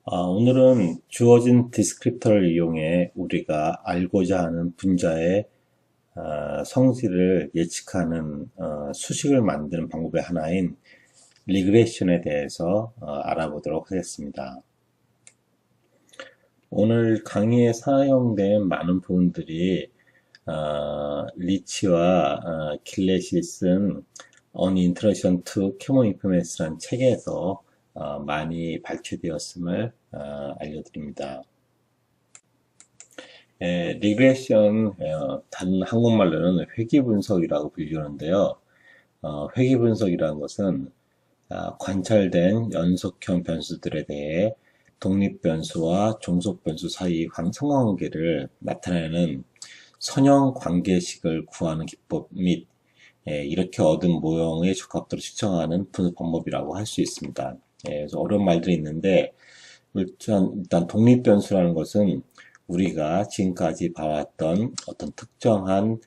오늘은 주어진 디스크립터를 이용해 우리가 알고자 하는 분자의 성질을 예측하는 수식을 만드는 방법의 하나인 리그레션에 대해서 알아보도록 하겠습니다. 오늘 강의에 사용된 많은 부분들이 리치와 길렛이 쓴 On Introduction to Common Inference라는 책에서 많이 발췌되었음을 알려드립니다. 리그레션, 다른 한국말로는 회귀분석이라고 불리는데요. 회귀분석이라는 것은 관찰된 연속형 변수들에 대해 독립변수와 종속변수 사이 상관관계를 나타내는 선형 관계식을 구하는 기법 및 이렇게 얻은 모형의 적합도를 측정하는 분석 방법이라고 할 수 있습니다. 그래서 어려운 말들이 있는데 일단 독립변수라는 것은 우리가 지금까지 봐왔던 어떤 특정한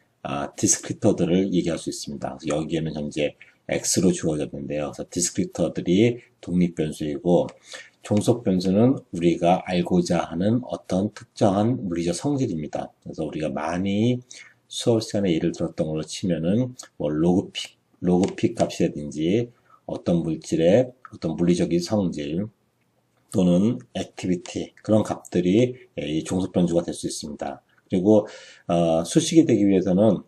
디스크리터들을 얘기할 수 있습니다. 그래서 여기에는 현재 X로 주어졌는데요. 그래서 디스크리터들이 독립변수이고 종속변수는 우리가 알고자 하는 어떤 특정한 물리적 성질입니다. 그래서 우리가 많이 수업 시간에 예를 들었던 걸로 치면은 뭐 로그픽 값이라든지 어떤 물질의 어떤 물리적인 성질 또는 액티비티 그런 값들이 이 종속변수가 될 수 있습니다. 그리고 수식이 되기 위해서는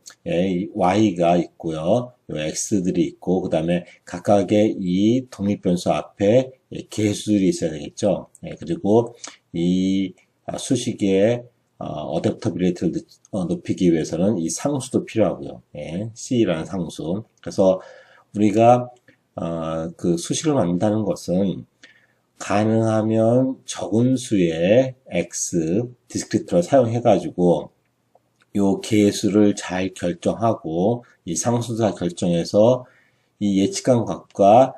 y가 있고요, x들이 있고 그 다음에 각각의 이 독립변수 앞에 계수들이 있어야 되겠죠. 그리고 이 수식의 어댑터빌리티를 높이기 위해서는 이 상수도 필요하고요. C라는 상수. 그래서 우리가 그 수식을 만든다는 것은 가능하면 적은 수의 X 디스크리터를 사용해 가지고 요 계수를 잘 결정하고 이 상수도 잘 결정해서 이 예측한 값과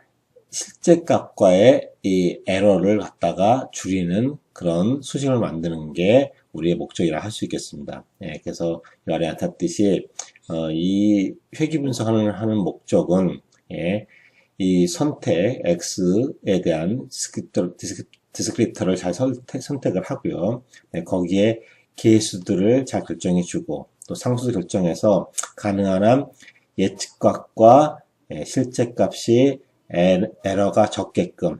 실제 값과의 이 에러를 갖다가 줄이는 그런 수식을 만드는 게 우리의 목적이라 할 수 있겠습니다. 그래서 이 아래 나타났듯이 이 회귀 분석하는 목적은 이 선택 X에 대한 디스크립터를 잘 선택을 하고요. 거기에 계수들을 잘 결정해주고 또 상수도 결정해서 가능한 한 예측값과 실제 값이 에러가 적게끔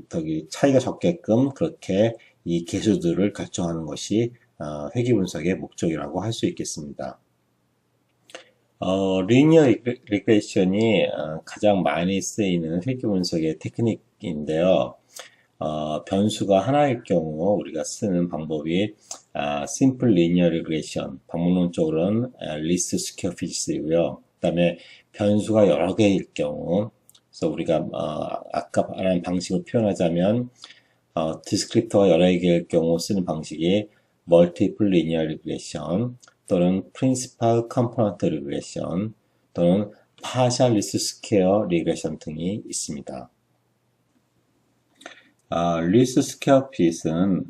저기 차이가 적게끔 그렇게 이 계수들을 결정하는 것이 회귀 분석의 목적이라고 할 수 있겠습니다. 리니어 리그레션이 가장 많이 쓰이는 회귀 분석의 테크닉인데요. 변수가 하나일 경우 우리가 쓰는 방법이 심플 리니어 리그레션, 방법론적으로는 리스트 스퀘어 피지스이고요. 그 다음에 변수가 여러 개일 경우, 그래서 우리가 아까 말한 방식을 표현하자면 디스크립터가 여러 개일 경우 쓰는 방식이 멀티플 리니어 리그레션 또는 프린시팔 컴포넌트 리그레션 또는 파셜 리스트 스퀘어 리그레션 등이 있습니다. 리스트 스퀘어 핏은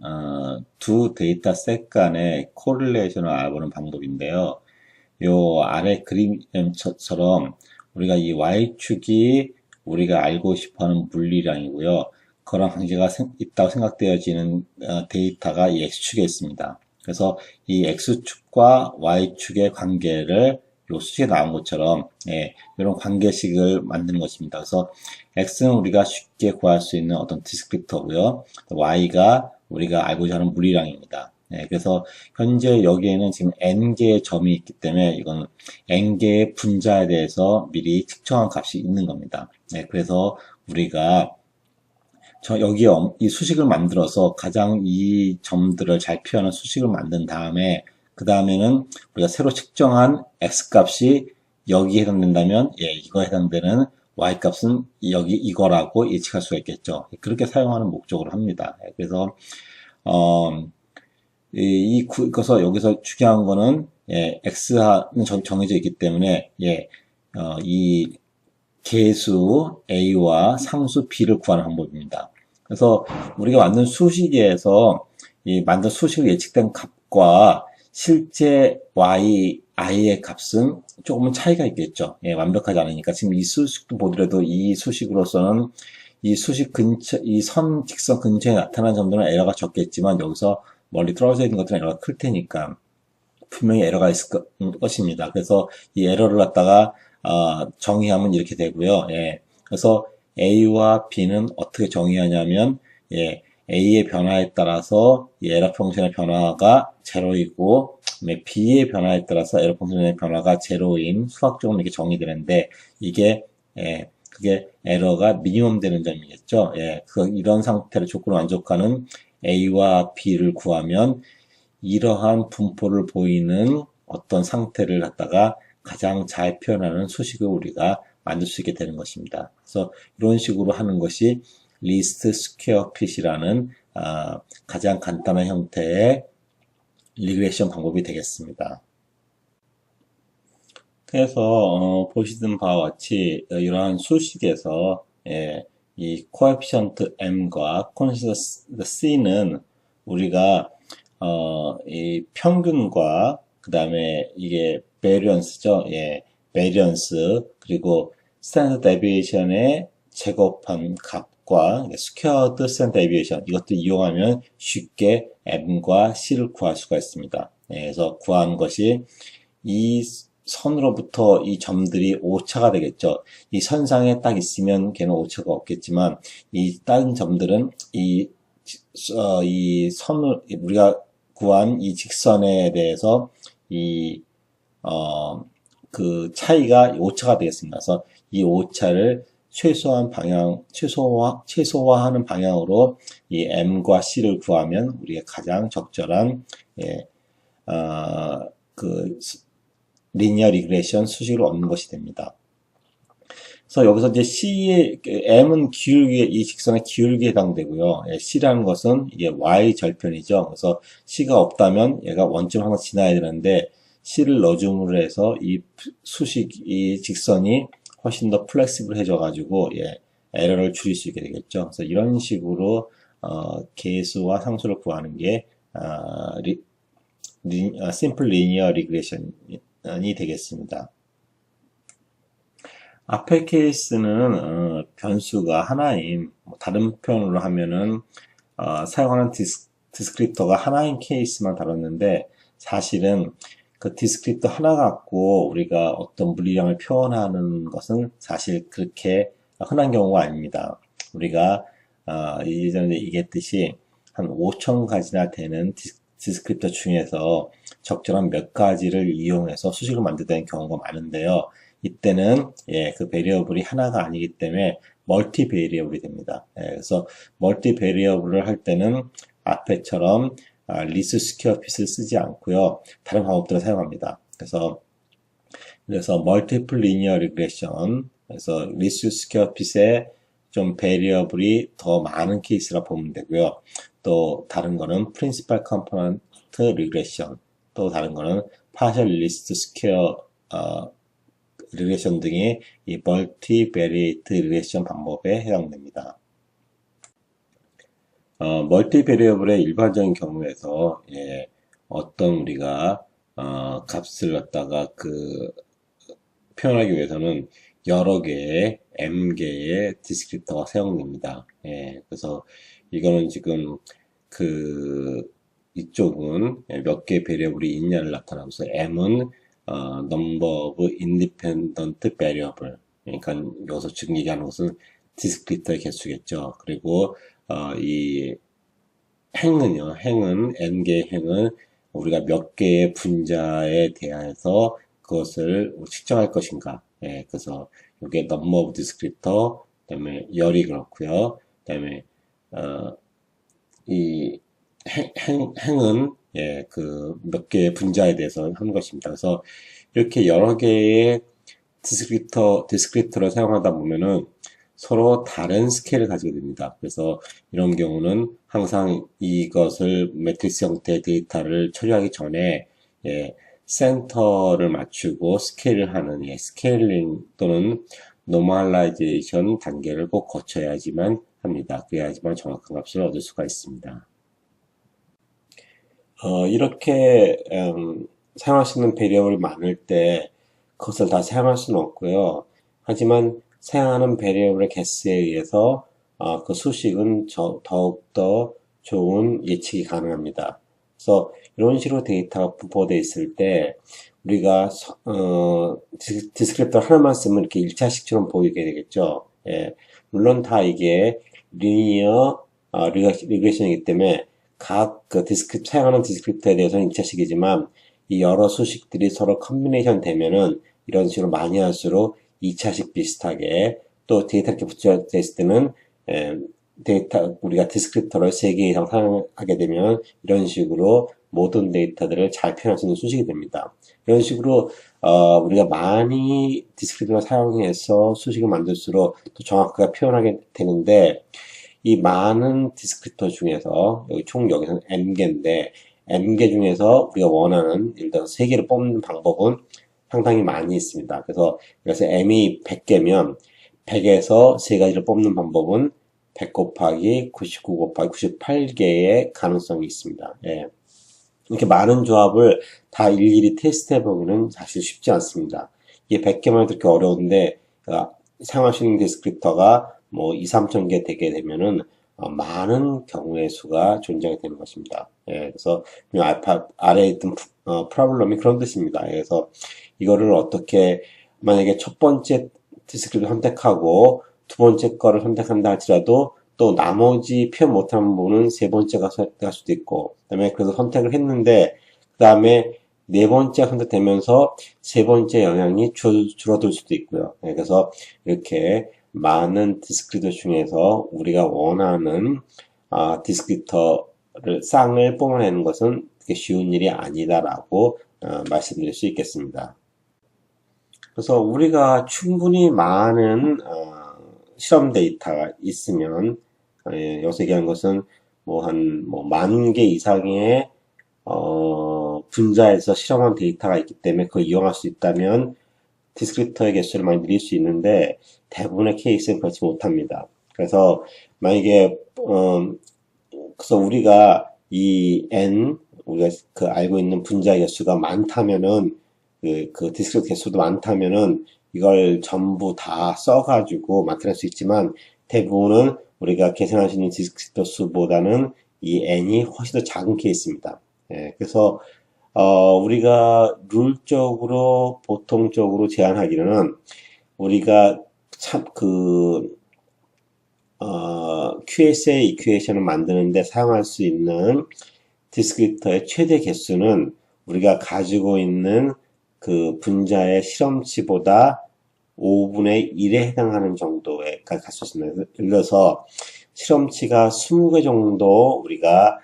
두 데이터 셋 간의 코릴레이션을 알아보는 방법인데요. 요 아래 그림처럼 우리가 이 y축이 우리가 알고 싶어하는 물리량이고요. 그런 관계가 있다고 생각되어지는 데이터가 이 x축에 있습니다. 그래서 이 x축과 y축의 관계를 요 수식에 나온 것처럼 이런 관계식을 만드는 것입니다. 그래서 x는 우리가 쉽게 구할 수 있는 어떤 디스크립터고요. y가 우리가 알고자 하는 물리량입니다. 그래서 현재 여기에는 지금 n개의 점이 있기 때문에 이건 n개의 분자에 대해서 미리 측정한 값이 있는 겁니다. 그래서 우리가 여기에 이 수식을 만들어서 가장 이 점들을 잘 표현하는 수식을 만든 다음에 그 다음에는 우리가 새로 측정한 x값이 여기에 해당된다면 이거에 해당되는 y값은 여기 이거라고 예측할 수가 있겠죠. 그렇게 사용하는 목적으로 합니다. 그래서 그래서 여기서 중요한 거는 x는 정해져 있기 때문에 이 계수 a와 상수 b를 구하는 방법입니다. 그래서 우리가 만든 수식에서 이 만든 수식을 예측된 값과 실제 i의 값은 조금은 차이가 있겠죠. 완벽하지 않으니까 지금 이 수식도 보더라도 이 수식으로서는 이 수식 근처, 이 선 직선 근처에 나타난 점들은 에러가 적겠지만 여기서 멀리 떨어져 있는 것들은 에러가 클 테니까 분명히 에러가 있을 것입니다. 그래서 이 에러를 갖다가 정의하면 이렇게 되고요. 예. 그래서 A와 B는 어떻게 정의하냐면 예, A의 변화에 따라서 이 에러 펑션의 변화가 제로이고 B의 변화에 따라서 에러 펑션의 변화가 제로인 수학적으로 이렇게 정의되는데 이게 예, 그게 에러가 미니멈 되는 점이겠죠. 예, 이런 상태를 조건을 만족하는 A와 B를 구하면 이러한 분포를 보이는 어떤 상태를 갖다가 가장 잘 표현하는 수식을 우리가 만들 수 있게 되는 것입니다. 그래서 이런 식으로 하는 것이 리스트 스퀘어 핏이라는 가장 간단한 형태의 리그레션 방법이 되겠습니다. 그래서 보시는 바와 같이 이러한 수식에서 이 코에피션트 m과 콘스턴트 c는 우리가 이 평균과 그 다음에 이게 베리언스죠. 예, 베리언스 그리고 스탠더드 데비에이션의 제곱한 값과 스퀘어드 스탠더드 데비에이션 이것도 이용하면 쉽게 m과 c를 구할 수가 있습니다. 예, 그래서 구한 것이 이 선으로부터 이 점들이 오차가 되겠죠. 이 선상에 딱 있으면 걔는 오차가 없겠지만 이 다른 점들은 이 선을 우리가 구한 이 직선에 대해서 그 차이가 오차가 되겠습니다. 그래서 이 오차를 최소화하는 방향으로 이 m과 c를 구하면 우리가 가장 적절한 그 리니어 리그레션 수식을 얻는 것이 됩니다. 그래서 여기서 이제 C의, M은 기울기에, 이 직선의 기울기에 해당되고요. C라는 것은 이게 Y 절편이죠. 그래서 C가 없다면 얘가 원점 항상 지나야 되는데, C를 넣어줌으로 해서 이 직선이 훨씬 더 플렉시블 해져가지고, 에러를 줄일 수 있게 되겠죠. 그래서 이런 식으로, 계수와 상수를 구하는 게, 심플 리니어 리그레션이 되겠습니다. 앞의 케이스는 변수가 하나인 다른 표현으로 하면은 사용하는 디스크립터가 하나인 케이스만 다뤘는데 사실은 그 디스크립터 하나 갖고 우리가 어떤 물리량을 표현하는 것은 사실 그렇게 흔한 경우가 아닙니다. 우리가 예전에 얘기했듯이 한 5천 가지나 되는 디스크립터 중에서 적절한 몇 가지를 이용해서 수식을 만들다는 경우가 많은데요. 이때는 그 베리어블이 하나가 아니기 때문에 멀티 베리어블이 됩니다. 그래서 멀티 베리어블을 할 때는 앞에처럼 리스 스퀘어 핏을 쓰지 않고요. 다른 방법들을 사용합니다. 그래서 멀티플 리니어 리그레션, 그래서 리스 스퀘어 핏에 좀 베리어블이 더 많은 케이스라 보면 되고요. 또 다른 거는 프린시팔 컴포넌트 리그레션, 또 다른 거는 파셜 리스트 스퀘어 리그레션 등의 이 멀티베리에이트 리그레션 방법에 해당됩니다. 멀티베리어블의 일반적인 경우에서 어떤 우리가 값을 갖다가 표현하기 위해서는 여러 개의 m개의 디스크립터가 사용됩니다. 그래서 이거는 지금 이쪽은 몇 개의 베리어블이 있냐를 나타나면서 m은 number of independent variable. 그러니까 여기서 지금 얘기하는 것은 디스크립터의 개수겠죠. 그리고 이 행은요. n개의 행은 우리가 몇 개의 분자에 대해서 그것을 측정할 것인가. 그래서 이게 number of descriptor, 그다음에 열이 그렇고요. 그다음에 이 행은 몇 개의 분자에 대해서 하는 것입니다. 그래서 이렇게 여러 개의 디스크립터를 사용하다 보면은 서로 다른 스케일을 가지게 됩니다. 그래서 이런 경우는 항상 이것을 매트릭스 형태의 데이터를 처리하기 전에 센터를 맞추고 스케일을 하는 스케일링 또는 노멀라이제이션 단계를 꼭 거쳐야지만 합니다. 그래야지만 정확한 값을 얻을 수가 있습니다. 이렇게 사용할 수 있는 베리어블이 많을 때 그것을 다 사용할 수는 없고요. 하지만 사용하는 베리어블의 개수에 의해서 그 수식은 더욱더 좋은 예측이 가능합니다. 그래서 이런 식으로 데이터가 분포되어 있을 때 우리가 디스크립터 하나만 쓰면 이렇게 1차식처럼 보이게 되겠죠. 예, 물론 다 이게 리니어 리그레션이기 때문에 각 사용하는 디스크립터에 대해서는 1차식이지만 이 여러 수식들이 서로 컨비네이션 되면은 이런 식으로 많이 할수록 2차식 비슷하게 또 데이터 이렇게 붙여져 있을 때는 데이터 우리가 디스크립터를 3개 이상 사용하게 되면 이런 식으로 모든 데이터들을 잘 표현할 수 있는 수식이 됩니다. 이런 식으로 우리가 많이 디스크립터를 사용해서 수식을 만들수록 더 정확하게 표현하게 되는데 이 많은 디스크립터 중에서 총 여기서는 n개인데 n개 중에서 우리가 원하는 예를 들어서 3개를 뽑는 방법은 상당히 많이 있습니다. 그래서 m이 100개면 100에서 3가지를 뽑는 방법은 100 곱하기 99 곱하기 98개의 가능성이 있습니다. 예. 이렇게 많은 조합을 다 일일이 테스트해보기는 사실 쉽지 않습니다. 이게 100개만 해도 이렇게 어려운데 사용할 수 있는 디스크립터가 뭐 2, 3천 개 되게 되면은 많은 경우의 수가 존재하게 되는 것입니다. 예, 그래서 아래에 있던 프로블럼이 그런 뜻입니다. 그래서 이거를 어떻게 만약에 첫 번째 디스크립터 선택하고 두 번째 거를 선택한다 할지라도 또 나머지 표현 못하는 부분은 세 번째가 선택할 수도 있고 그다음에 그래서 선택을 했는데 그 다음에 네 번째 선택되면서 세 번째 영향이 줄어들 수도 있고요. 네, 그래서 이렇게 많은 디스크립터 중에서 우리가 원하는 디스크립터를 쌍을 뽑아내는 것은 그렇게 쉬운 일이 아니다라고 말씀드릴 수 있겠습니다. 그래서 우리가 충분히 많은 실험 데이터가 있으면 여기서 얘기하는 것은 뭐 한 뭐 10,000개 이상의 분자에서 실험한 데이터가 있기 때문에 그걸 이용할 수 있다면 디스크립터의 개수를 많이 늘릴 수 있는데 대부분의 케이스는 그렇지 못합니다. 그래서 만약에 그래서 우리가 이 우리가 알고 있는 분자 개수가 많다면은 그 디스크립터 개수도 많다면은 이걸 전부 다 써가지고 만들어낼 수 있지만 대부분은 우리가 계산할 수 있는 디스크립터 수보다는 이 n이 훨씬 더 작은 케이스입니다. 예, 그래서 우리가 룰적으로 보통적으로 제한하기로는 우리가 참 QSA 이퀘이션을 만드는데 사용할 수 있는 디스크립터의 최대 개수는 우리가 가지고 있는 그 분자의 실험치보다 5분의 1에 해당하는 정도에까지 갈 수 있습니다. 예를 들어서 실험치가 20개 정도 우리가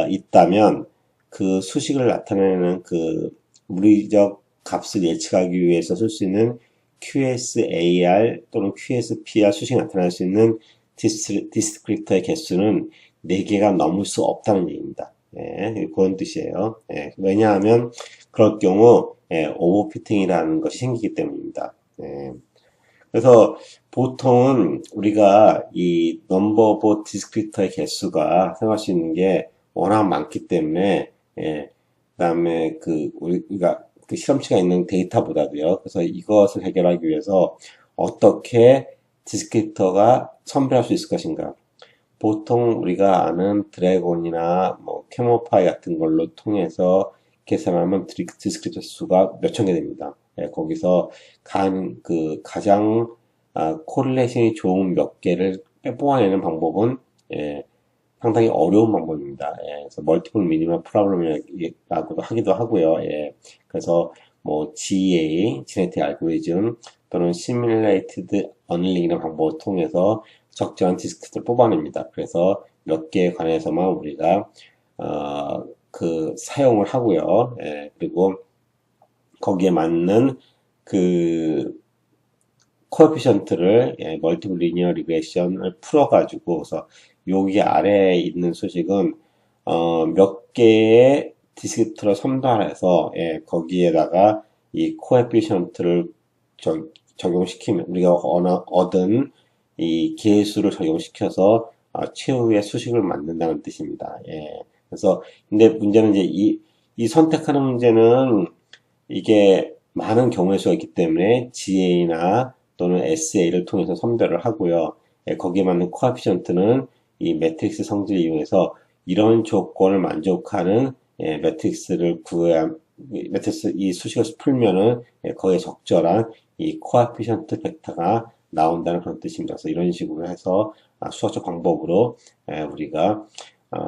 있다면 그 수식을 나타내는 그 물리적 값을 예측하기 위해서 쓸 수 있는 QSAR 또는 QSPR 수식이 나타날 수 있는 디스크립터의 개수는 4개가 넘을 수 없다는 얘기입니다. 예, 그런 뜻이에요. 예, 왜냐하면 그럴 경우 오버피팅이라는 것이 생기기 때문입니다. 예, 그래서 보통은 우리가 이 넘버 오브 디스크립터의 개수가 사용할 수 있는 게 워낙 많기 때문에 그다음에 우리가 그 실험치가 있는 데이터보다도요. 그래서 이것을 해결하기 위해서 어떻게 디스크립터가 선별할 수 있을 것인가? 보통 우리가 아는 드래곤이나 뭐 캐모파이 같은 걸로 통해서 계산하면 디스크립터 수가 몇천 개 됩니다. 거기서 가장 코릴레이션이 좋은 몇 개를 뽑아내는 방법은 상당히 어려운 방법입니다. 그래서 멀티플 미니멈 프로블럼이라고도 하기도 하고요. 그래서 뭐 GA, 제네틱 알고리즘 또는 시뮬레이티드 어닐링이라는 방법을 통해서 적절한 디스크를 뽑아냅니다. 그래서 몇 개에 관해서만 우리가 사용을 하고요. 그리고 거기에 맞는 코에피션트를 멀티플 리니어 리그레이션을 풀어가지고 그래서 여기 아래에 있는 수식은 몇 개의 디스크립터를 선별해서 거기에다가 이 코에피션트를 적용시키면 우리가 얻은 이 계수를 적용시켜서 최후의 수식을 만든다는 뜻입니다. 그래서 근데 문제는 이제 이 선택하는 문제는 이게 많은 경우의 수가 있기 때문에 GA나 또는 SA를 통해서 선별을 하고요. 거기에 맞는 코에피션트는 이 매트릭스 성질을 이용해서 이런 조건을 만족하는 매트릭스를 구해야 매트릭스 이 수식을 풀면은 거기에 적절한 이 코에피션트 벡터가 나온다는 그런 뜻입니다. 그래서 이런 식으로 해서 수학적 방법으로 우리가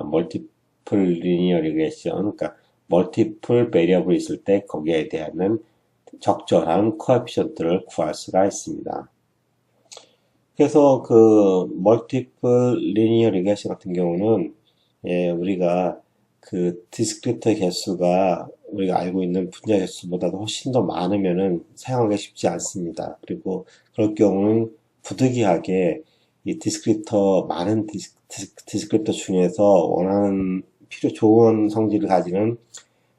멀티플 리니어 리그레션, 그러니까 멀티플 베리어블이 있을 때 거기에 대한 적절한 코에피션트를 구할 수가 있습니다. 그래서 그 멀티플 리니어 리그레션 같은 경우는 우리가 그 디스크립터 개수가 우리가 알고 있는 분자 개수보다도 훨씬 더 많으면은 사용하기 쉽지 않습니다. 그리고 그럴 경우는 부득이하게 이 디스크립터 많은 디스크립터 중에서 원하는 좋은 성질을 가지는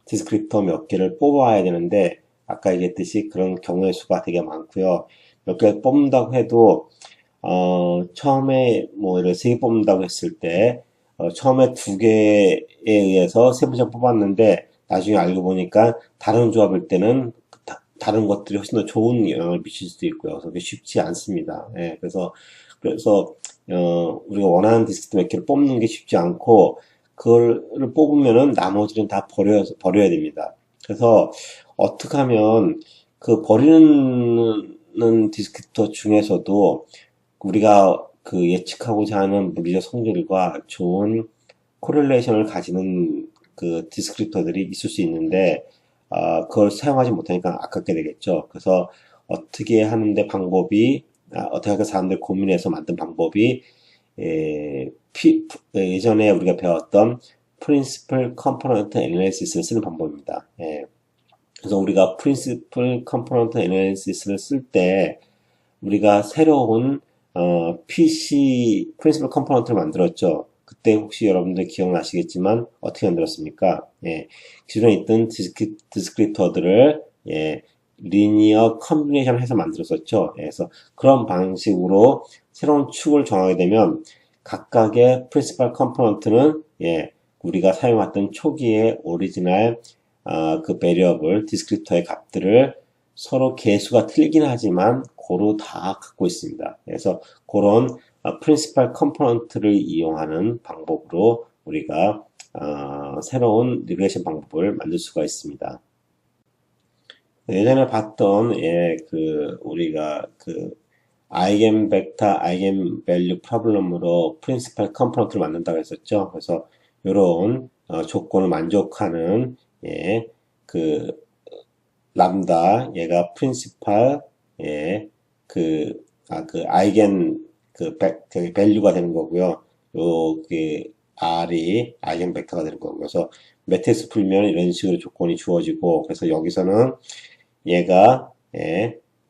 디스크립터 몇 개를 뽑아야 되는데 아까 얘기했듯이 그런 경우의 수가 되게 많고요. 몇 개를 뽑는다고 해도 처음에 뭐 이런 3개 뽑는다고 했을 때 처음에 2개에 의해서 3번째 뽑았는데 나중에 알고 보니까 다른 조합일 때는 다른 것들이 훨씬 더 좋은 영향을 미칠 수도 있고요. 그래서 그게 쉽지 않습니다. 그래서 우리가 원하는 디스크트 몇 개를 뽑는 게 쉽지 않고 그걸 뽑으면은 나머지는 다 버려야 됩니다. 그래서 어떻게 하면 그 버리는 디스크립터 중에서도 우리가 그 예측하고자 하는 물리적 성질과 좋은 코렐레이션을 가지는 그 디스크립터들이 있을 수 있는데 그걸 사용하지 못하니까 아깝게 되겠죠. 그래서 어떻게 하는데 방법이 어떻게 하게 사람들 고민해서 만든 방법이 예전에 우리가 배웠던 Principal Component Analysis를 쓰는 방법입니다. 그래서 우리가 Principal Component Analysis를 쓸 때 우리가 새로운 PC Principal Component를 만들었죠. 그때 혹시 여러분들 기억나시겠지만 어떻게 만들었습니까? 기존에 있던 디스크립터들을 리니어 컨비네이션 해서 만들었었죠. 그래서 그런 방식으로 새로운 축을 정하게 되면 각각의 프린시팔 컴포넌트는 우리가 사용했던 초기의 오리지널 그 베리어블 디스크립터의 값들을 서로 개수가 틀리긴 하지만 고루 다 갖고 있습니다. 그래서 그런 프린시팔 컴포넌트를 이용하는 방법으로 우리가 새로운 리그레이션 방법을 만들 수가 있습니다. 예전에 봤던 우리가 그 아이겐 벡터, 아이겐 밸류 프로블럼으로 프린시팔 컴포넌트를 만든다고 했었죠. 그래서 이런 조건을 만족하는 그 람다 얘가 프린시팔 그 아이겐 그 밸류가 되는 거고요. 그 R이 아이겐 벡터가 되는 거고. 그래서 매트릭스 풀면 이런 식으로 조건이 주어지고, 그래서 여기서는 얘가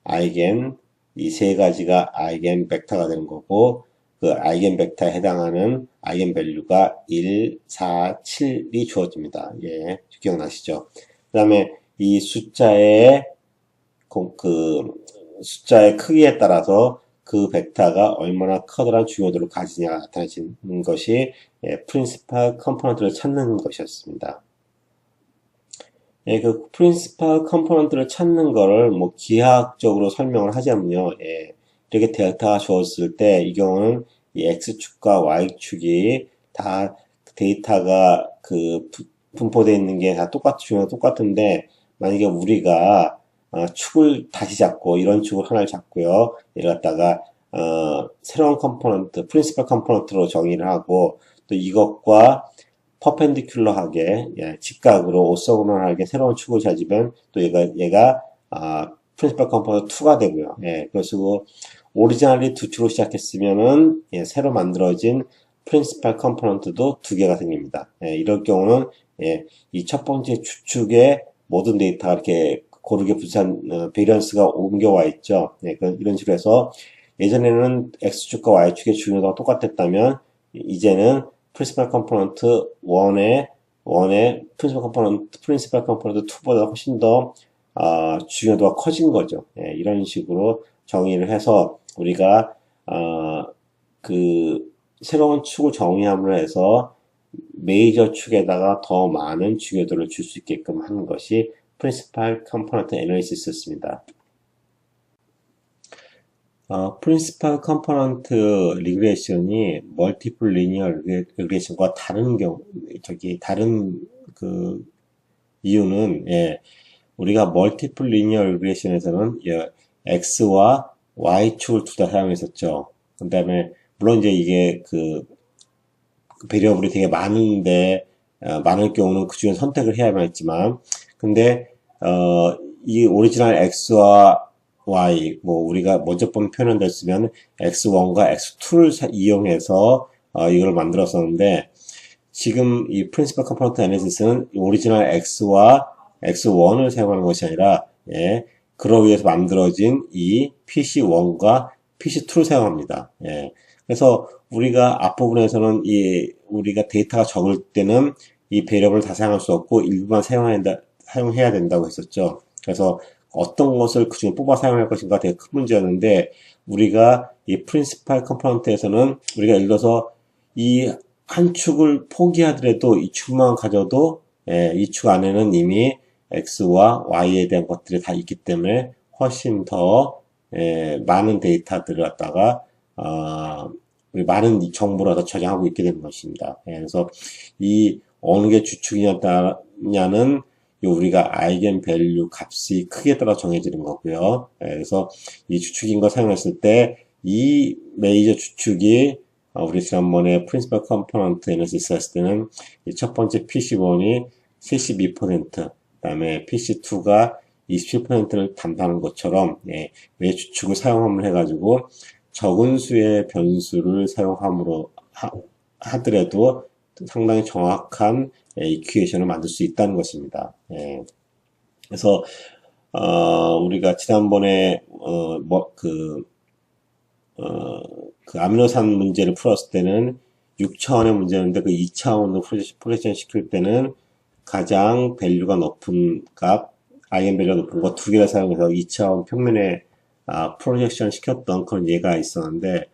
아이겐 이 세 가지가 아이겐 벡터가 되는 거고, 그 아이겐 벡터에 해당하는 아이겐 밸류가 1, 4, 7이 주어집니다. 기억나시죠? 그 다음에 이 숫자의 숫자의 크기에 따라서 그 벡터가 얼마나 커다란 중요도를 가지냐가 나타내는 것이 프린시팔 컴포넌트를 찾는 것이었습니다. 그 프린시팔 컴포넌트를 찾는 거를 뭐 기하학적으로 설명을 하자면요. 이렇게 데이터가 주어졌을 때 이 경우는 이 X축과 Y축이 다 데이터가 그 분포되어 있는 게 다 중요가 똑같은데 만약에 우리가 축을 다시 잡고 이런 축을 하나를 잡고요. 이를 갖다가 새로운 컴포넌트, 프린시팔 컴포넌트로 정의를 하고 또 이것과 퍼펜디큘러하게 직각으로 오소고널하게 새로운 축을 찾으면 또 얘가 프린시팔 컴포넌트 2가 되고요. 그래서 오리지널리 두 축으로 시작했으면은 새로 만들어진 프린시팔 컴포넌트도 2개가 생깁니다. 이럴 경우는 이 첫 번째 추측에 모든 데이터가 이렇게 고르게 분산 베리언스가 옮겨와 있죠. 이런 식으로 해서 예전에는 X축과 Y축의 중요도가 똑같았다면 이제는 프린시팔 컴포넌트 1의 프린시팔 컴포넌트 2보다 훨씬 더 중요도가 커진 거죠. 이런 식으로 정의를 해서 우리가 그 새로운 축을 정의함으로 해서 메이저 축에다가 더 많은 중요도를 줄 수 있게끔 하는 것이 프린시팔 컴포넌트 애널리시스였습니다. 프린시팔 컴포넌트 리그레이션이 멀티플 리니어 리그레이션과 다른 그 이유는, 예, 우리가 멀티플 리니어 리그레이션에서는 X와 Y축을 둘 다 사용했었죠. 그 다음에, 물론 이제 이게 베리어블이 되게 많은데, 많을 경우는 그 중에 선택을 해야만 했지만, 근데, 이 오리지널 X와 Y, 뭐, 우리가 먼저 본 표현을 됐으면 X1과 X2를 이용해서, 이걸 만들었었는데, 지금 이 프린시플 컴포넌트 애널리시스는 오리지널 X와 X1을 사용하는 것이 아니라, 예, 그러기 위해서 만들어진 이 PC1과 PC2를 사용합니다. 예. 그래서 우리가 앞부분에서는 우리가 데이터가 적을 때는 이 배리어블을 다 사용할 수 없고 일부만 사용해야 된다고 했었죠. 그래서 어떤 것을 그 중에 뽑아 사용할 것인가 되게 큰 문제였는데, 우리가 이 프린시팔 컴포넌트에서는 우리가 예를 들어서 이 한 축을 포기하더라도 이 축만 가져도, 이 축 안에는 이미 X와 Y에 대한 것들이 다 있기 때문에 훨씬 더 많은 데이터들을 갖다가 우리 많은 정보를 갖다 저장하고 있게 되는 것입니다. 그래서 이 어느 게 주축이냐는 우리가 아이겐 밸류 값이 크기에 따라 정해지는 거고요. 그래서 이 주축인 거 사용했을 때 이 메이저 주축이 우리 지난번에 프린시플 컴포넌트 애널리시스 했을 때는 이 첫 번째 PC1이 72%, 그다음에 PC2가 27%를 담당하는 것처럼, 매 주축을 사용함을 해가지고 적은 수의 변수를 사용함으로 하더라도 상당히 정확한 이퀴에이션을 만들 수 있다는 것입니다. 그래서 우리가 지난번에 그 아미노산 문제를 풀었을 때는 6차원의 문제였는데 그 2차원으로 프로젝션 시킬 때는 가장 밸류가 높은 값, 아이겐 밸류가 높은 거 두 개를 사용해서 2차원 평면에 프로젝션 시켰던 그런 예가 있었는데,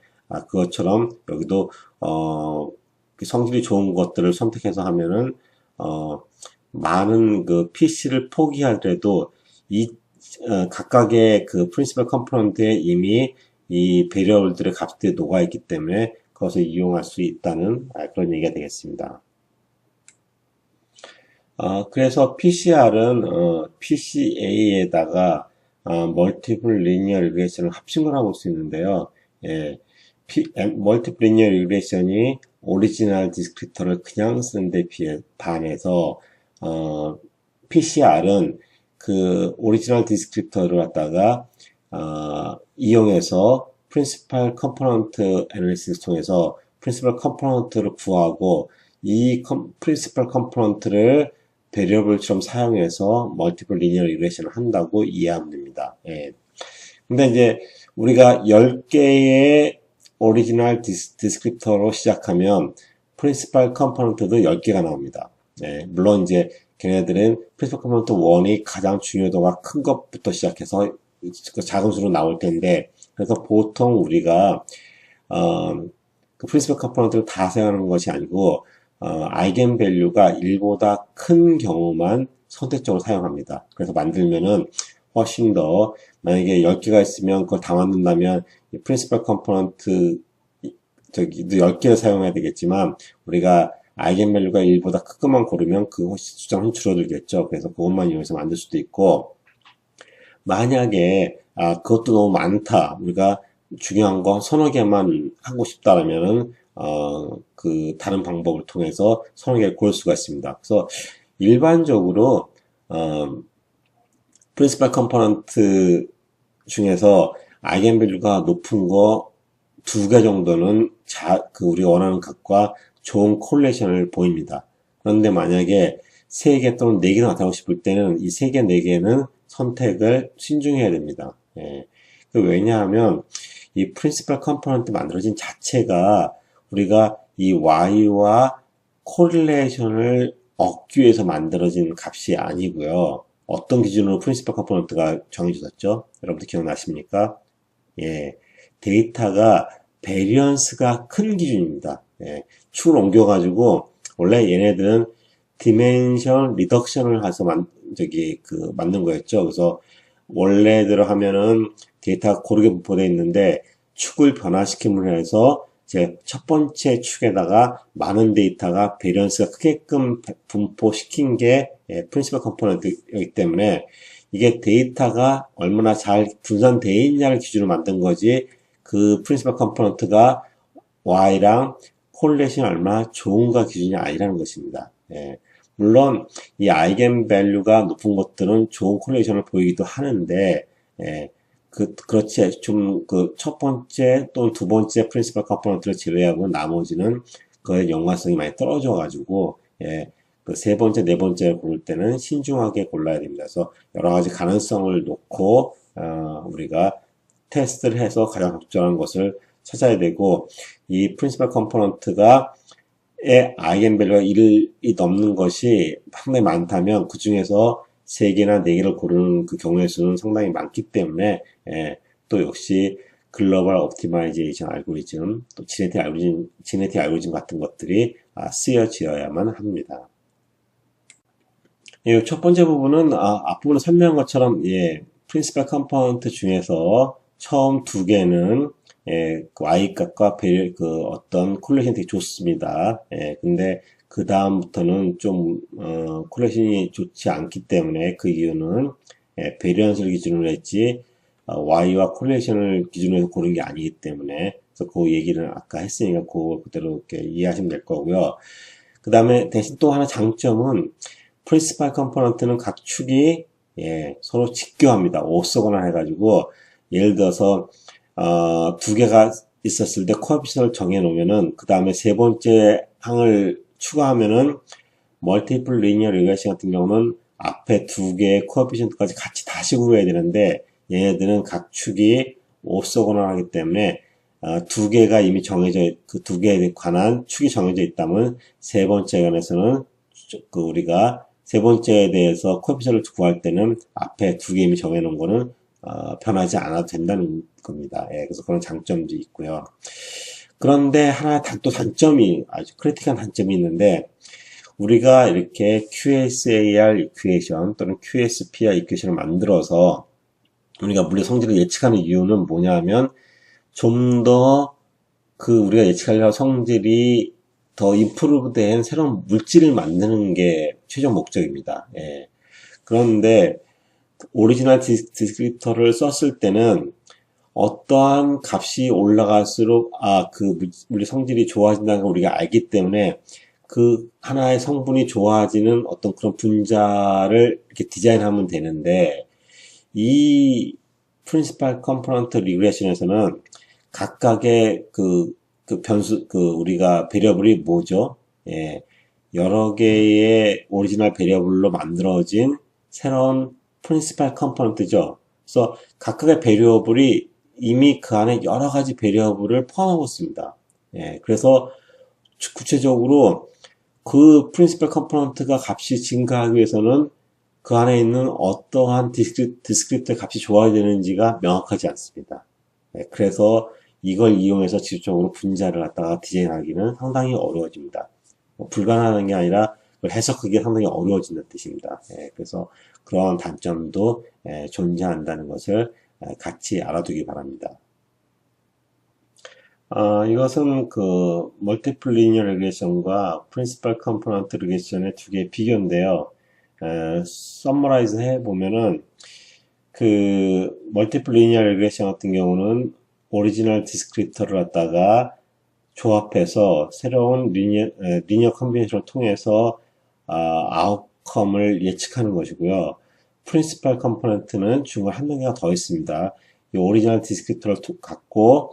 그것처럼 여기도 성질이 좋은 것들을 선택해서 하면은 많은 그 PC를 포기하더라도 각각의 그 프린시플 컴포넌트에 이미 이 베리어블들의 값들이 녹아있기 때문에 그것을 이용할 수 있다는 그런 얘기가 되겠습니다. 그래서 PCR은 PCA에다가 멀티플 리니어 리그레이션을 합친걸 하고 볼 수 있는데요. 멀티플 리니어 리그레이션이 오리지널 디스크리터를 그냥 쓰는 데 반해서 PCR은 그 오리지널 디스크리터를 갖다가 이용해서 프린시플 컴포넌트 애널리시스 통해서 프린시플 컴포넌트를 구하고 이 프린시플 컴포넌트를 베리어블처럼 사용해서 멀티플 리니어 리그레이션을 한다고 이해하면 됩니다. 근데 이제 우리가 10개의 오리지널 디스크립터로 시작하면 프린시플 컴포넌트도 10개가 나옵니다. 물론 이제 걔네들은 프린시플 컴포넌트 1이 가장 중요도가 큰 것부터 시작해서 작은 수로 나올 텐데, 그래서 보통 우리가 그 프린시플 컴포넌트를 다 사용하는 것이 아니고 아이겐 밸류가 1보다 큰 경우만 선택적으로 사용합니다. 그래서 만들면은 훨씬 더, 만약에 10개가 있으면 그걸 다 만든다면 프린시플 컴포넌트 10개를 사용해야 되겠지만, 우리가 아이겐 밸류가 1보다 큰 것만 고르면 그 숫자는 줄어들겠죠. 그래서 그것만 이용해서 만들 수도 있고, 만약에 그것도 너무 많다, 우리가 중요한 거 서너 개만 하고 싶다라면은 그 다른 방법을 통해서 서너 개를 고를 수가 있습니다. 그래서 일반적으로 프린시플 컴포넌트 중에서 아이겐 밸류가 높은 거 2개 정도는 우리 원하는 값과 좋은 콜레이션을 보입니다. 그런데 만약에 3개 또는 4개 나타나고 싶을 때는 이 3개, 4개는 선택을 신중해야 됩니다. 왜냐하면 이 프린시플 컴포넌트 만들어진 자체가 우리가 이 Y와 코릴레이션을 얻기 위해서 만들어진 값이 아니고요. 어떤 기준으로 프린시플 컴포넌트가 정해졌죠? 여러분들 기억나십니까? 데이터가 베리언스가 큰 기준입니다. 축을 옮겨가지고, 원래 얘네들은 디멘션 리덕션을 해서 만든 거였죠. 그래서 원래대로 하면은 데이터가 고르게 분포되어 있는데 축을 변화시킴으로 해서 이제 첫 번째 축에다가 많은 데이터가 베리언스가 크게끔 분포시킨 게 프린시플 컴포넌트이기 때문에 이게 데이터가 얼마나 잘 분산되어 있냐를 기준으로 만든 거지 그 프린시플 컴포넌트가 Y랑 콜레이션이 얼마나 좋은가 기준이 아니라는 것입니다. 예. 물론 이 아이겐 밸류가 높은 것들은 좋은 콜레이션을 보이기도 하는데 예. 그렇지 좀 그 첫 번째 또는 두 번째 프린시플 컴포넌트를 제외하고 나머지는 그의 연관성이 많이 떨어져 가지고 예. 그 세 번째, 네 번째를 고를 때는 신중하게 골라야 됩니다. 그래서 여러 가지 가능성을 놓고 우리가 테스트를 해서 가장 적절한 것을 찾아야 되고 이 프린시플 컴포넌트가 의 아이겐밸류가 1이 넘는 것이 상당히 많다면 그 중에서 3개나 4개를 고르는 그 경우의 수는 상당히 많기 때문에 또 역시 글로벌 옵티마이제이션 알고리즘, 또 지네틱 알고리즘 같은 것들이 쓰여지어야만 합니다. 이 첫 번째 부분은 앞부분에 설명한 것처럼 프린시플 컴포넌트 중에서 처음 2개는 그 Y값과 어떤 콜레이션이 되게 좋습니다. 근데 그 다음부터는 좀 콜레이션이 좋지 않기 때문에 그 이유는 베리언스를 기준으로 했지 Y와 콜레이션을 기준으로 해서 고른 게 아니기 때문에 그래서 그 얘기를 아까 했으니까 그거 그대로 이렇게 이해하시면 될 거고요. 그 다음에 대신 또 하나 장점은 프린시플 컴포넌트는 각 축이 서로 직교합니다. 오서거나 해가지고 예를 들어서 2개가 있었을 때 코에피션을 정해 놓으면은 그 다음에 세 번째 항을 추가하면은 멀티플 리니어 리그레션 같은 경우는 앞에 2개의 코에피션까지 같이 다시 구해야 되는데 얘네들은 각 축이 오서거나 하기 때문에 2개가 이미 그 2개에 관한 축이 정해져 있다면 세 번째 관해서는 우리가 세 번째에 대해서 코에피션을 구할 때는 앞에 2개 이미 정해 놓은 거는 변하지 않아도 된다는 겁니다. 그래서 그런 장점도 있고요. 그런데 하나 또 단점이 아주 크리티컬한 단점이 있는데 우리가 이렇게 QSAR 이퀘이션 또는 QSPR 이퀘이션을 만들어서 우리가 물리 성질을 예측하는 이유는 뭐냐면 좀 더 우리가 예측하려는 성질이 더 임프루브된 새로운 물질을 만드는 게 최종 목적입니다. 그런데 오리지널 디스크립터를 썼을 때는 어떠한 값이 올라갈수록 그 물리 성질이 좋아진다는 걸 우리가 알기 때문에 그 하나의 성분이 좋아지는 어떤 그런 분자를 이렇게 디자인하면 되는데 이 프린시플 컴포넌트 리그레션에서는 각각의 우리가 베리어블이 뭐죠? 여러 개의 오리지널 베리어블로 만들어진 새로운 프린시플 컴포넌트죠. 그래서 각각의 베리어블이 이미 그 안에 여러 가지 베리어블을 포함하고 있습니다. 그래서 구체적으로 그 프린시플 컴포넌트가 값이 증가하기 위해서는 그 안에 있는 어떠한 디스크립터 값이 좋아야 되는지가 명확하지 않습니다. 그래서 이걸 이용해서 직접적으로 분자를 갖다가 디자인하기는 상당히 어려워집니다. 불가능한 게 아니라 그걸 해석하기가 상당히 어려워진다는 뜻입니다. 그래서 그런 단점도 존재한다는 것을 같이 알아두기 바랍니다. 이것은 그 멀티플 리니어 리그레션과 프린시플 컴포넌트 리그레션의 두 개의 비교인데요. 서머라이즈 해보면은 그 멀티플 리니어 리그레션 같은 경우는 오리지널 디스크립터를 갖다가 조합해서 새로운 리니어 컨비네이션을 통해서 아웃컴을 예측하는 것이고요. 프린시플 컴포넌트는 중간 한 단계가 더 있습니다. 이 오리지널 디스크립터를 갖고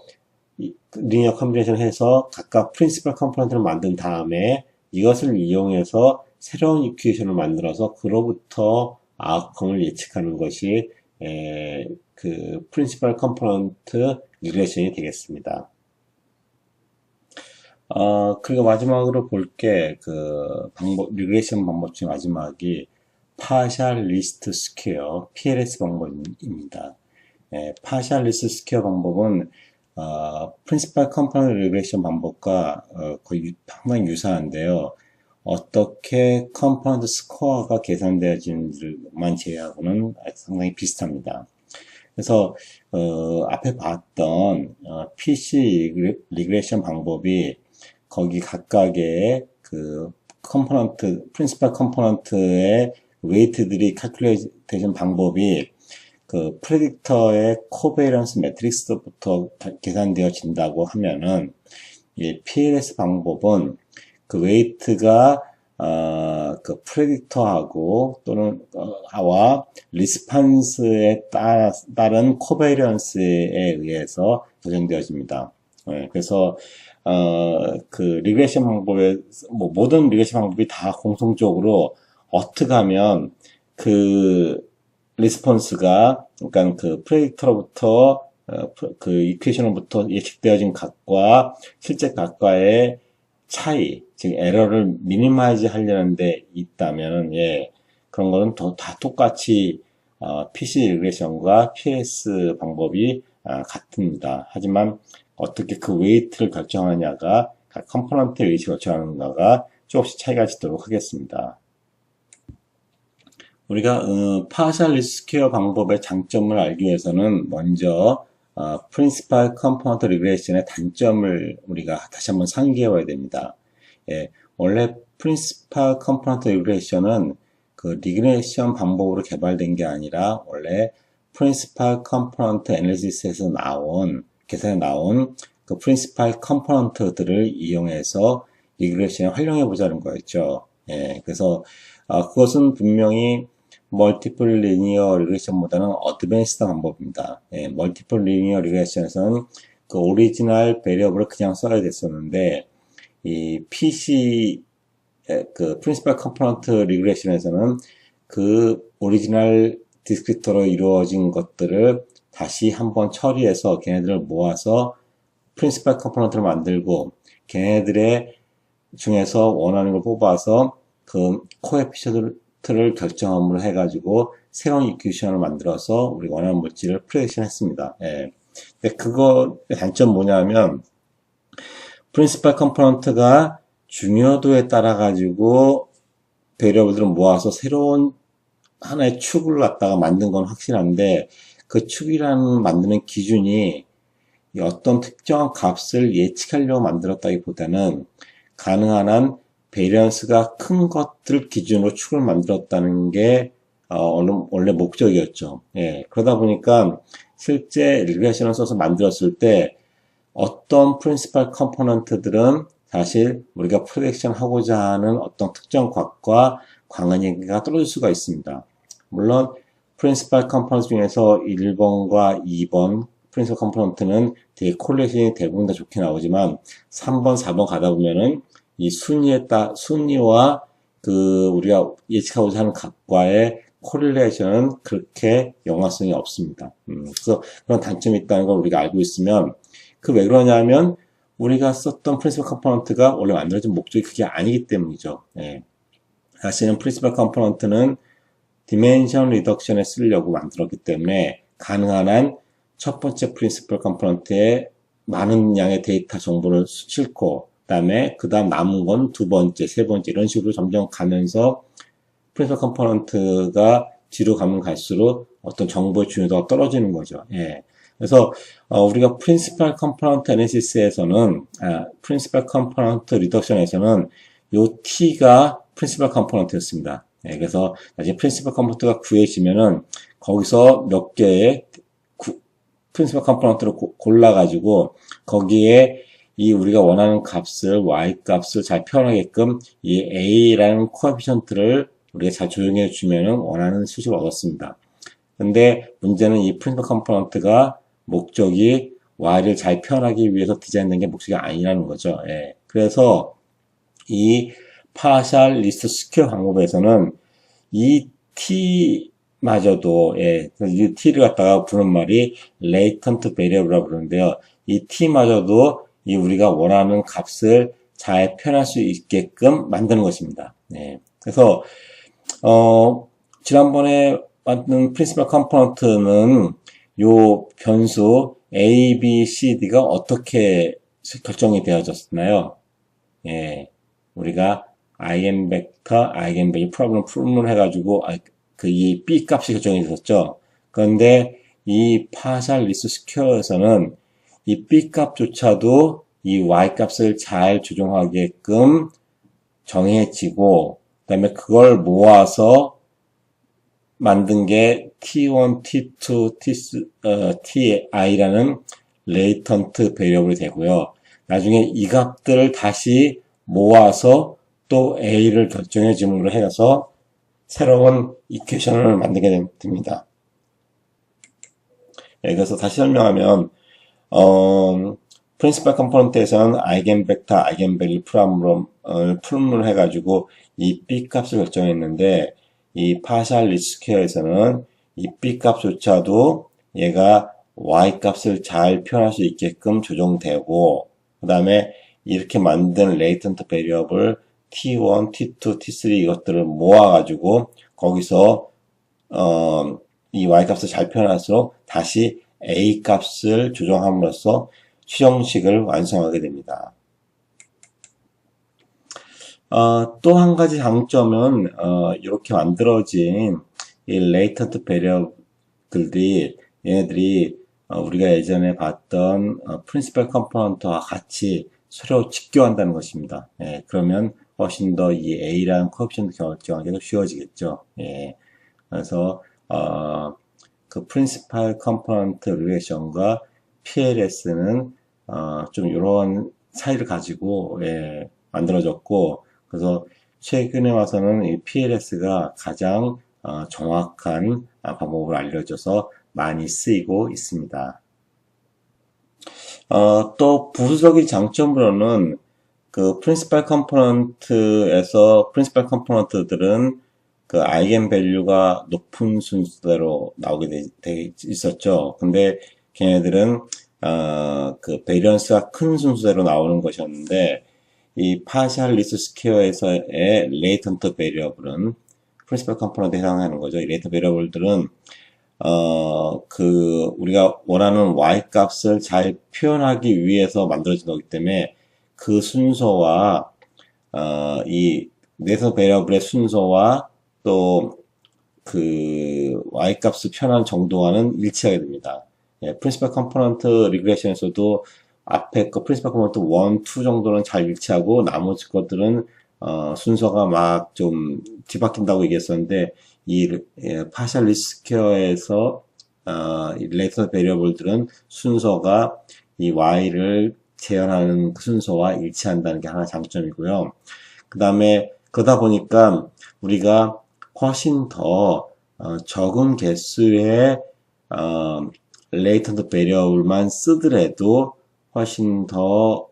리니어 컨비네이션 해서 각각 프린시플 컴포넌트를 만든 다음에 이것을 이용해서 새로운 이퀘이션을 만들어서 그로부터 아웃컴을 예측하는 것이 그 프린시플 컴포넌트 리그레션이 되겠습니다. 그리고 마지막으로 볼 게 그 리그레션 방법 중 마지막이 파셜 리스트 스퀘어 PLS 방법입니다. 파셜 리스트 스퀘어 방법은 프린시플 컴포넌트 리그레션 방법과 거의 상당히 유사한데요. 어떻게 컴포넌트 스코어가 계산되어지는지만 제외하고는 상당히 비슷합니다. 그래서 앞에 봤던 PC 리그레션 방법이 거기 각각의 그 컴포넌트, 프린시팔 컴포넌트의 웨이트들이 칼큘레이션 방법이 그 프레딕터의 코베이런스 매트릭스부터 계산되어진다고 하면은 이 PLS 방법은 그 웨이트가 그 프레딕터하고 또는 와 리스판스에 따른 코베이런스에 의해서 조정되어집니다. 그래서 그 리그레션 방법에 모든 리그레션 방법이 다 공통적으로 어떻게 하면 그 리스폰스가 그러니까 그 프레딕터로부터 그 이퀘이션으로부터 예측되어진 값과 실제 값과의 차이, 즉 에러를 미니마이즈 하려는 데 있다면 그런 거는 다 똑같이 PC 리그레션과 PS 방법이 같습니다. 하지만 어떻게 그 웨이트를 결정하느냐가 각 컴포넌트의 웨이트를 결정하는가가 조금씩 차이가 있도록 하겠습니다. 우리가 파셜 리스트 스퀘어 방법의 장점을 알기 위해서는 먼저 프린시팔 컴포넌트 리그레이션의 단점을 우리가 다시 한번 상기해 봐야 됩니다. 원래 프린시팔 컴포넌트 리그레이션은 그 리그레이션 방법으로 개발된 게 아니라 원래 프린시팔 컴포넌트 애널리시스에서 계산에 나온 그 프린시팔 컴포넌트들을 이용해서 리그레이션을 활용해 보자는 거였죠. 그래서 그것은 분명히 멀티플 리니어 리그레이션보다는 어드밴스드 방법입니다. 멀티플 리니어 리그레이션에서는 그 오리지널 베리어블을 그냥 써야 됐었는데 이 PC 그 프린시팔 컴포넌트 리그레이션에서는 그 오리지널 디스크리터로 이루어진 것들을 다시 한번 처리해서 걔네들을 모아서 프린시팔 컴포넌트를 만들고 걔네들의 중에서 원하는 걸 뽑아서 그 코에피션트를 결정함으로 해가지고 새로운 이퀘이션을 만들어서 우리가 원하는 물질을 프레딕션 했습니다. 근데 그거 단점 뭐냐면 프린시팔 컴포넌트가 중요도에 따라 가지고 베리어블들을 모아서 새로운 하나의 축을 갖다가 만든 건 확실한데 그 축이라는 만드는 기준이 어떤 특정한 값을 예측하려고 만들었다기보다는 가능한 한 베리언스가 큰 것들 기준으로 축을 만들었다는 게 원래 목적이었죠. 그러다 보니까 실제 리그레이션을 써서 만들었을 때 어떤 프린시팔 컴포넌트들은 사실 우리가 프레딕션 하고자 하는 어떤 특정 값과 관계가 떨어질 수가 있습니다. 물론 프린시팔 컴포넌트 중에서 1번과 2번 프린시팔 컴포넌트는 되게 콜레이션이 대부분 다 좋게 나오지만 3번, 4번 가다 보면은 이 순위와 그 우리가 예측하고자 하는 값과의 코릴레이션은 그렇게 연관성이 없습니다. 그래서 그런 단점이 있다는 걸 우리가 알고 있으면 그 왜 그러냐면 우리가 썼던 프린시팔 컴포넌트가 원래 만들어진 목적이 그게 아니기 때문이죠. 사실은 프린시팔 컴포넌트는 디멘션 리덕션에 쓰려고 만들었기 때문에 가능한 한 첫 번째 프린시팔 컴포넌트에 많은 양의 데이터 정보를 싣고 그 다음 남은 건 두 번째, 세 번째 이런 식으로 점점 가면서 프린시팔 컴포넌트가 뒤로 가면 갈수록 어떤 정보의 중요도가 떨어지는 거죠. 그래서 우리가 프린시팔 컴포넌트 애널리시스에서는 프린시팔 컴포넌트 리덕션에서는 요 T가 프린시팔 컴포넌트였습니다. 그래서 나중에 프린시팔 컴포넌트가 구해지면은 거기서 몇 개의 프린시팔 컴포넌트를 골라가지고 거기에 이 우리가 원하는 값을 y 값을 잘 표현하게끔 이 a라는 코에피션트를 우리가 잘 조정해 주면은 원하는 수식을 얻었습니다. 근데 문제는 이 프린시팔 컴포넌트가 목적이 y를 잘 표현하기 위해서 디자인된 게 목적이 아니라는 거죠. 그래서 이 파셜 리스트 스퀘어 방법에서는 이 t마저도 이 t를 갖다가 부르는 말이 latent variable라고 부르는데요. 이 t마저도 이 우리가 원하는 값을 잘 표현할 수 있게끔 만드는 것입니다. 그래서 지난번에 만든 프린시팔 컴포넌트는 요 변수 A, B, C, D가 어떻게 결정이 되어졌나요? 우리가 아이겐벡터, 아이겐밸류 프로블럼 풀을 해가지고 이 B 값이 결정이 됐었죠. 그런데 이 파샬 리스트 스퀘어에서는 이 B 값조차도 이 Y 값을 잘 조정하게끔 정해지고, 그 다음에 그걸 모아서 만든 게 T1, T2, Ti라는 레이턴트 베리어블이 되고요. 나중에 이 값들을 다시 모아서 또 A를 결정해 줌으로 해서 새로운 이퀘이션을 만들게 됩니다. 그래서 다시 설명하면 프린시펄 컴포넌트에서는 아이겐벡터, 아이겐밸류 풀음을 해가지고 이 B 값을 결정했는데 이 파샬 리스트 스퀘어에서는 이 B 값조차도 얘가 Y 값을 잘 표현할 수 있게끔 조정되고 그 다음에 이렇게 만든 레이턴트 베리어블 T1, T2, T3 이것들을 모아가지고 거기서 이 Y 값을 잘 표현할수록 다시 A 값을 조정함으로써 추정식을 완성하게 됩니다. 또 한 가지 장점은 이렇게 만들어진 이 레이턴트 베리어블들이 얘네들이 우리가 예전에 봤던 프린시펄 컴포넌트와 같이 서로 직교한다는 것입니다. 예, 그러면 훨씬 더 이 A라는 코에피션트 결정하기가 쉬워지겠죠. 예, 그래서 그 프린시펄 컴포넌트 리레이션과 PLS는 좀 이런 사이를 가지고 만들어졌고 그래서 최근에 와서는 이 PLS가 가장 정확한 방법으로 알려져서 많이 쓰이고 있습니다. 또 부수적인 장점으로는 그 프린시펄 컴포넌트에서 프린시펄 컴포넌트들은 그 아이겐밸류가 높은 순서대로 나오게 돼 있었죠. 근데 걔네들은 그 베리언스가 큰 순서대로 나오는 것이었는데 이 파샬 리스트 스퀘어에서의 레이턴트 베리어블은 프린시펄 컴포넌트에 해당하는 거죠. 이 레이턴트 베리어블들은 우리가 원하는 Y 값을 잘 표현하기 위해서 만들어진 거기 때문에 그 순서와 이 레이턴트 베리어블의 순서와 또 그 Y 값을 표현한 정도와는 일치하게 됩니다. 프린시펄 컴포넌트 리그레션에서도 앞에 거 프린시펄 컴포넌트 1, 2 정도는 잘 일치하고 나머지 것들은 순서가 막 좀 뒤바뀐다고 얘기했었는데 이 파샬 리스트 스퀘어에서 이 레이턴트 베리어블들은 순서가 이 Y를 재현하는 그 순서와 일치한다는 게 하나 장점이고요. 그 다음에 그러다 보니까 우리가 훨씬 더 적은 개수의 레이턴트 베리어블만 쓰더라도 훨씬 더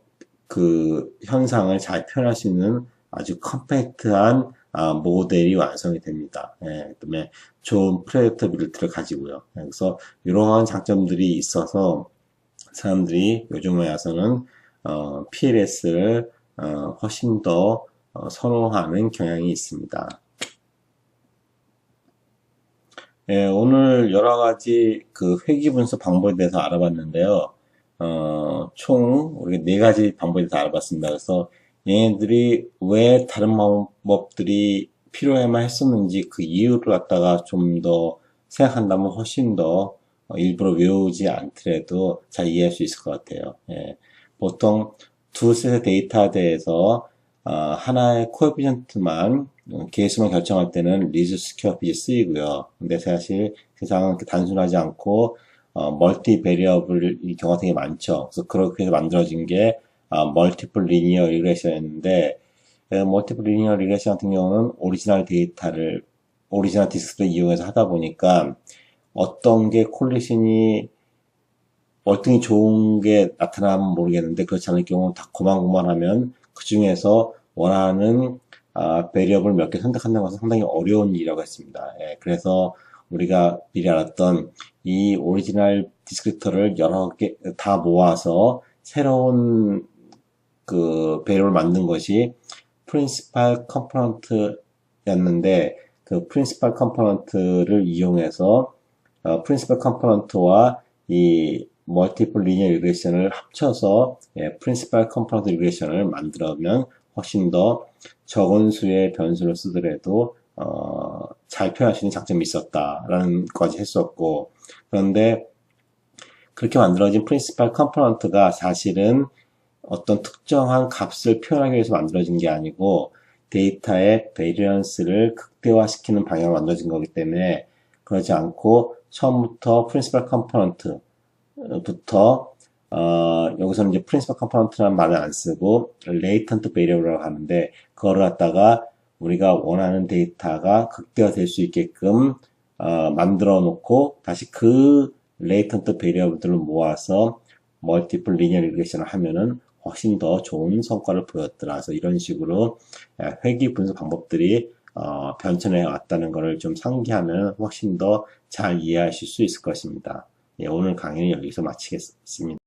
그 현상을 잘 표현할 수 있는 아주 컴팩트한 모델이 완성이 됩니다. 그다음에 좋은 프레디터빌리티를 가지고요. 그래서 이러한 장점들이 있어서 사람들이 요즘에 와서는 PLS를 훨씬 더 선호하는 경향이 있습니다. 오늘 여러 가지 그 회귀 분석 방법에 대해서 알아봤는데요. 총 우리 네 가지 방법에 대해서 알아봤습니다. 그래서 얘네들이 왜 다른 방법들이 필요해만 했었는지 그 이유를 갖다가 좀 더 생각한다면 훨씬 더 일부러 외우지 않더라도 잘 이해할 수 있을 것 같아요. 보통 두 셋의 데이터에 대해서 하나의 코에피션트만 개수만 결정할 때는 리즈 스퀘어 핏이 쓰이고요. 근데 사실 세상은 그렇게 단순하지 않고 멀티 베리어블이 경우가 되게 많죠. 그래서 그렇게 해서 만들어진 게 멀티플 리니어 리그레션이었는데 멀티플 리니어 리그레션 같은 경우는 오리지널 디스크를 이용해서 하다 보니까 어떤 게 콜리션이 월등히 좋은 게 나타나면 모르겠는데 그렇지 않을 경우는 다 고만고만하면 그 중에서 원하는 베리어블 몇 개 선택한다는 것은 상당히 어려운 일이라고 했습니다. 그래서 우리가 미리 알았던 이 오리지널 디스크리터를 여러 개 다 모아서 새로운 그 베리어블을 만든 것이 프린시펄 컴포넌트였는데 그 프린시펄 컴포넌트를 이용해서 프린시펄 컴포넌트와 이 멀티플 리니어 리그레션을 합쳐서 프린시펄 컴포넌트 리그레션을 만들면 훨씬 더 적은 수의 변수를 쓰더라도 잘 표현할 수 있는 장점이 있었다라는 것까지 했었고, 그런데 그렇게 만들어진 프린시팔 컴포넌트가 사실은 어떤 특정한 값을 표현하기 위해서 만들어진 게 아니고 데이터의 베리언스를 극대화시키는 방향으로 만들어진 거기 때문에, 그러지 않고 처음부터 프린시팔 컴포넌트부터 여기서는 이제 프린시팔 컴포넌트라는 말을 안 쓰고 레이턴트 베리어블이라고 하는데, 그거를 갖다가 우리가 원하는 데이터가 극대화될 수 있게끔 만들어 놓고 다시 그 레이턴트 베리어블들을 모아서 멀티플 리니어 리그레이션을 하면은 훨씬 더 좋은 성과를 보였더라. 그래서 이런 식으로 회귀 분석 방법들이 변천해 왔다는 것을 좀 상기하면 훨씬 더 잘 이해하실 수 있을 것입니다. 예, 오늘 강의는 여기서 마치겠습니다.